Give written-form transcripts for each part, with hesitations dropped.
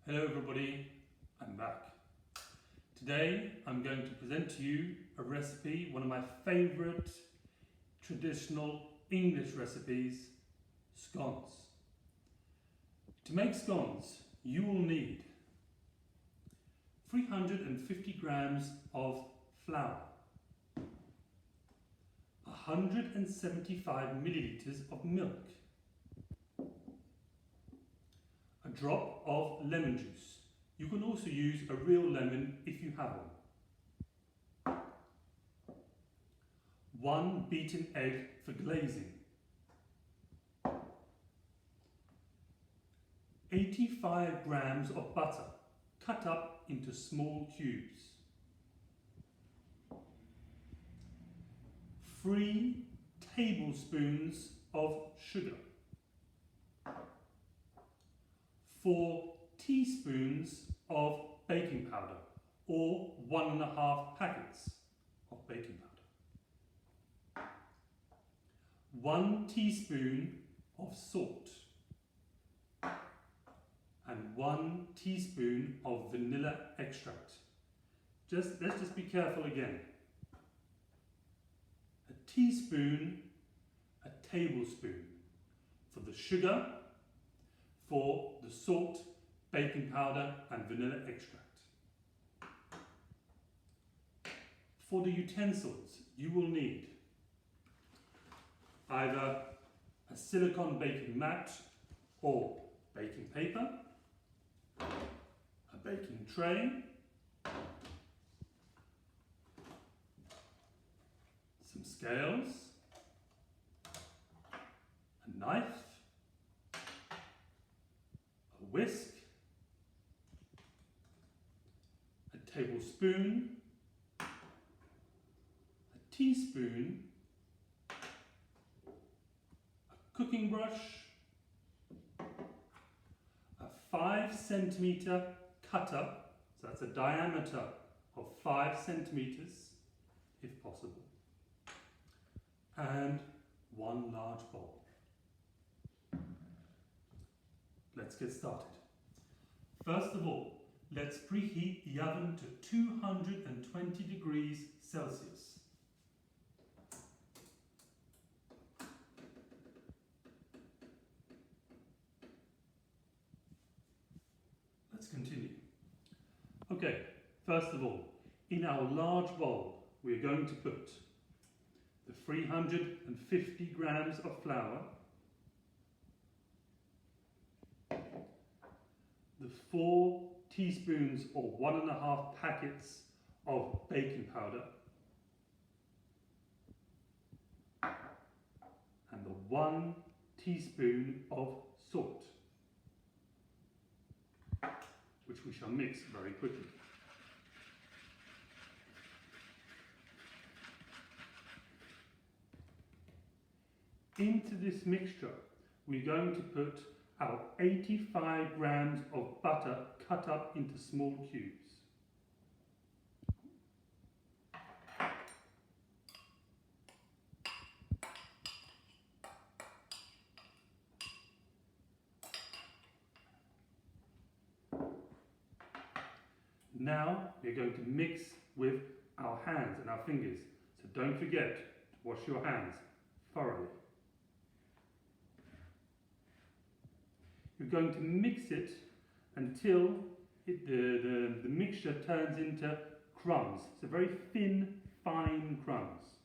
Hello everybody, I'm back. Today I'm going to present to you a recipe, one of my favourite traditional English recipes, scones. To make scones you will need 350 grams of flour, 175 millilitres of milk, a drop of lemon juice. You can also use a real lemon if you have one. 1 beaten egg for glazing. 85 grams of butter cut up into small cubes. 3 tablespoons of sugar. 4 teaspoons of baking powder, or 1.5 packets of baking powder. 1 teaspoon of salt. And 1 teaspoon of vanilla extract. Let's just be careful again. A teaspoon, a tablespoon for the sugar, for the salt, baking powder and vanilla extract. For the utensils, you will need either a silicone baking mat or baking paper, a baking tray, some scales, a knife, a whisk, a tablespoon, a teaspoon, a cooking brush, a 5 centimetre cutter, so that's a diameter of 5 centimetres if possible, and 1 large bowl. Let's get started. First of all, let's preheat the oven to 220 degrees Celsius. Let's continue. Okay, first of all, in our large bowl, we're going to put the 350 grams of flour, the 4 teaspoons or 1.5 packets of baking powder, and the 1 teaspoon of salt, which we shall mix very quickly. Into this mixture, we're going to put our 85 grams of butter cut up into small cubes. Now we're going to mix with our hands and our fingers, so don't forget to wash your hands thoroughly. You're going to mix it until the mixture turns into crumbs, so very thin, fine crumbs.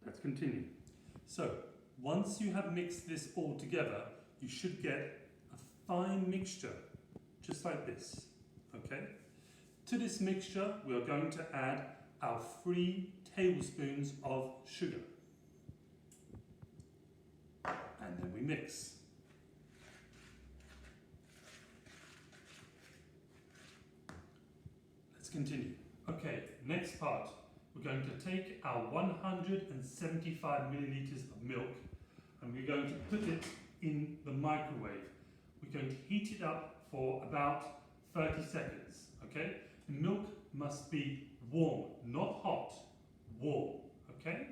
Let's continue. So, once you have mixed this all together, you should get a fine mixture, just like this, okay? To this mixture, we are going to add our 3 tablespoons of sugar. And then we mix. Let's continue. Okay, next part. We're going to take our 175 millilitres of milk and we're going to put it in the microwave. We're going to heat it up for about 30 seconds, okay? The milk must be warm, not hot, warm, okay?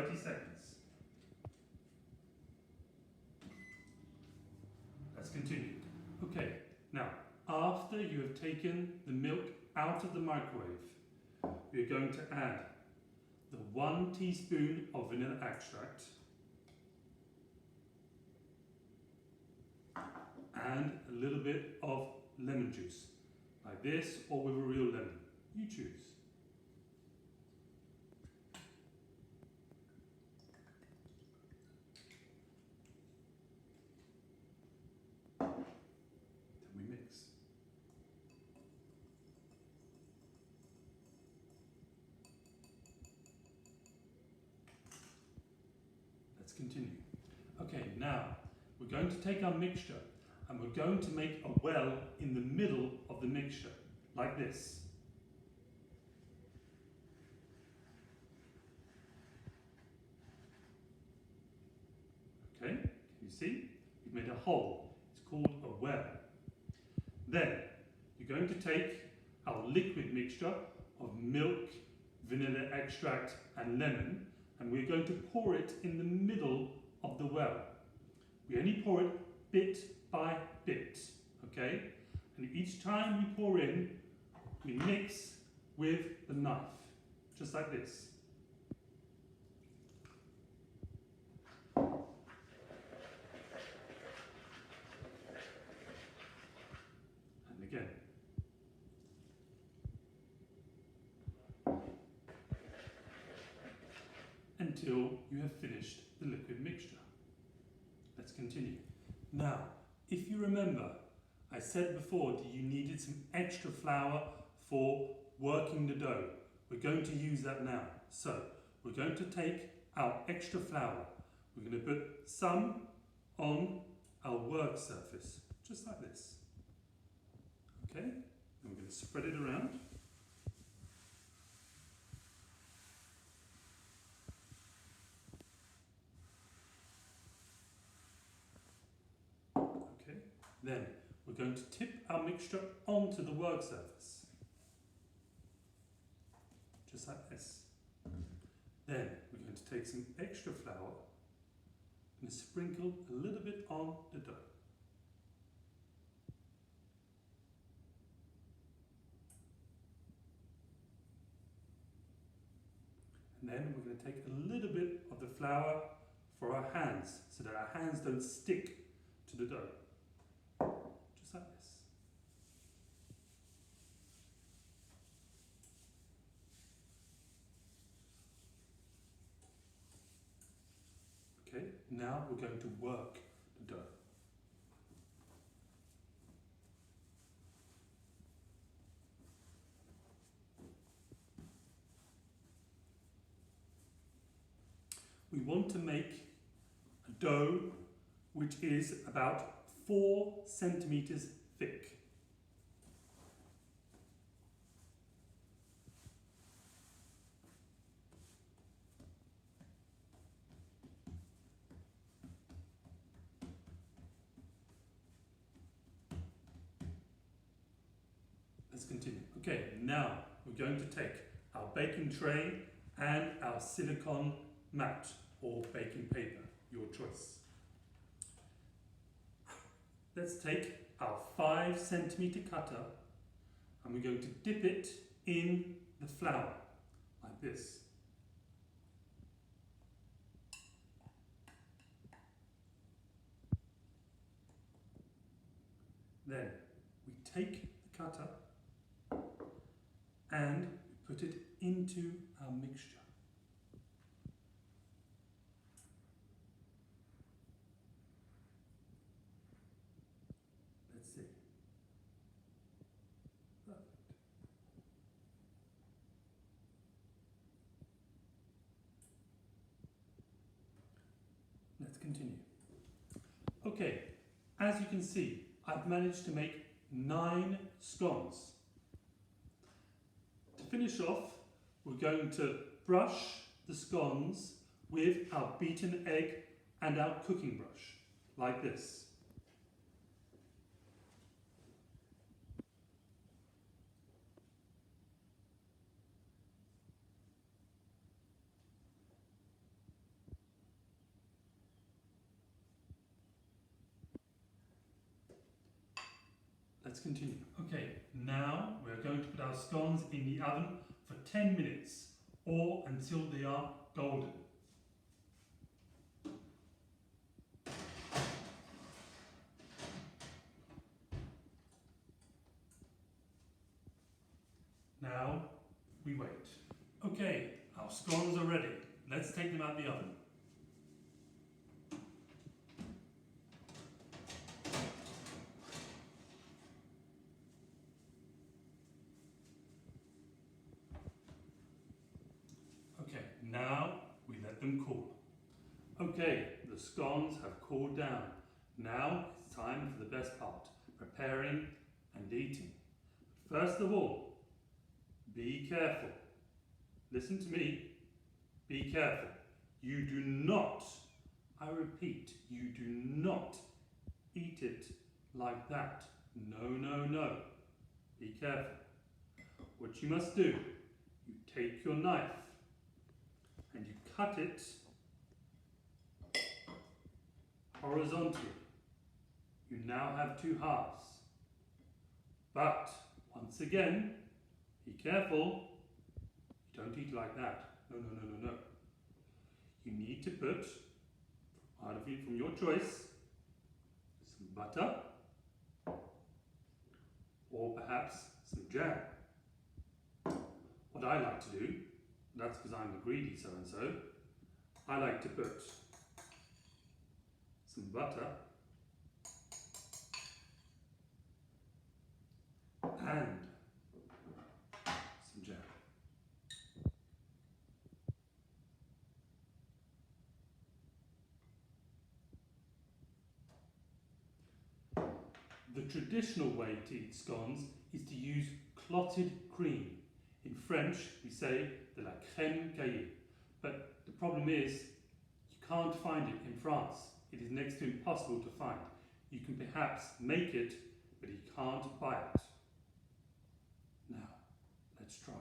30 seconds. Let's continue. Okay, now after you have taken the milk out of the microwave, we're going to add the 1 teaspoon of vanilla extract and a little bit of lemon juice, like this or with a real lemon. You choose. Then we mix. Let's continue. Okay, now we're going to take our mixture and we're going to make a well in the middle of the mixture, like this. Okay, can you see? We've made a hole. It's called a well. Then you're going to take our liquid mixture of milk, vanilla extract and lemon, and we're going to pour it in the middle of the well. We only pour it bit by bit, okay? And each time we pour in, we mix with the knife, just like this. And again. Until you have finished the liquid mixture. Let's continue. Now, if you remember, I said before that you needed some extra flour for working the dough. We're going to use that now. So, we're going to take our extra flour. We're going to put some on our work surface, just like this. Okay? And we're going to spread it around. Then we're going to tip our mixture onto the work surface, just like this. Then we're going to take some extra flour and sprinkle a little bit on the dough. And then we're going to take a little bit of the flour for our hands, so that our hands don't stick to the dough. Just like this. Okay, now we're going to work the dough. We want to make a dough which is about 4 centimeters thick. Let's continue. Okay, now we're going to take our baking tray and our silicone mat or baking paper, your choice. Let's take our 5 centimeter cutter and we're going to dip it in the flour, like this. Then we take the cutter and we put it into our mixture. Let's see. Perfect. Let's continue. Okay, as you can see, I've managed to make 9 scones. To finish off, we're going to brush the scones with our beaten egg and our cooking brush, like this. let's continue. Okay, now we're going to put our scones in the oven for 10 minutes or until they are golden. Now we wait. Okay, our scones are ready. Let's take them out the oven. Okay, now we let them cool. Okay, the scones have cooled down. Now it's time for the best part, preparing and eating. First of all, be careful. Listen to me. Be careful. You do not, I repeat, you do not eat it like that. No, no, no. Be careful. What you must do, you take your knife and you cut it horizontally. You now have two halves. But, once again, be careful. You don't eat like that. No, no, no, no, no. You need to put, either from your choice, some butter, or perhaps some jam. What I like to do, that's because I'm a greedy so-and-so, I like to put some butter and some jam. The traditional way to eat scones is to use clotted cream. In French, we say de la crème caillée. But the problem is, you can't find it in France. It is next to impossible to find. You can perhaps make it, but you can't buy it. Now, let's try.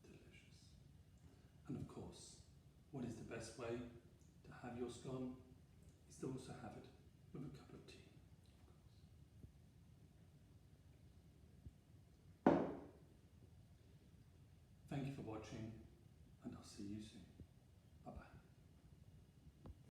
Delicious. And of course, what is the best way to have your scone is to also have it with a cup of tea. Thank you for watching, and I'll see you soon.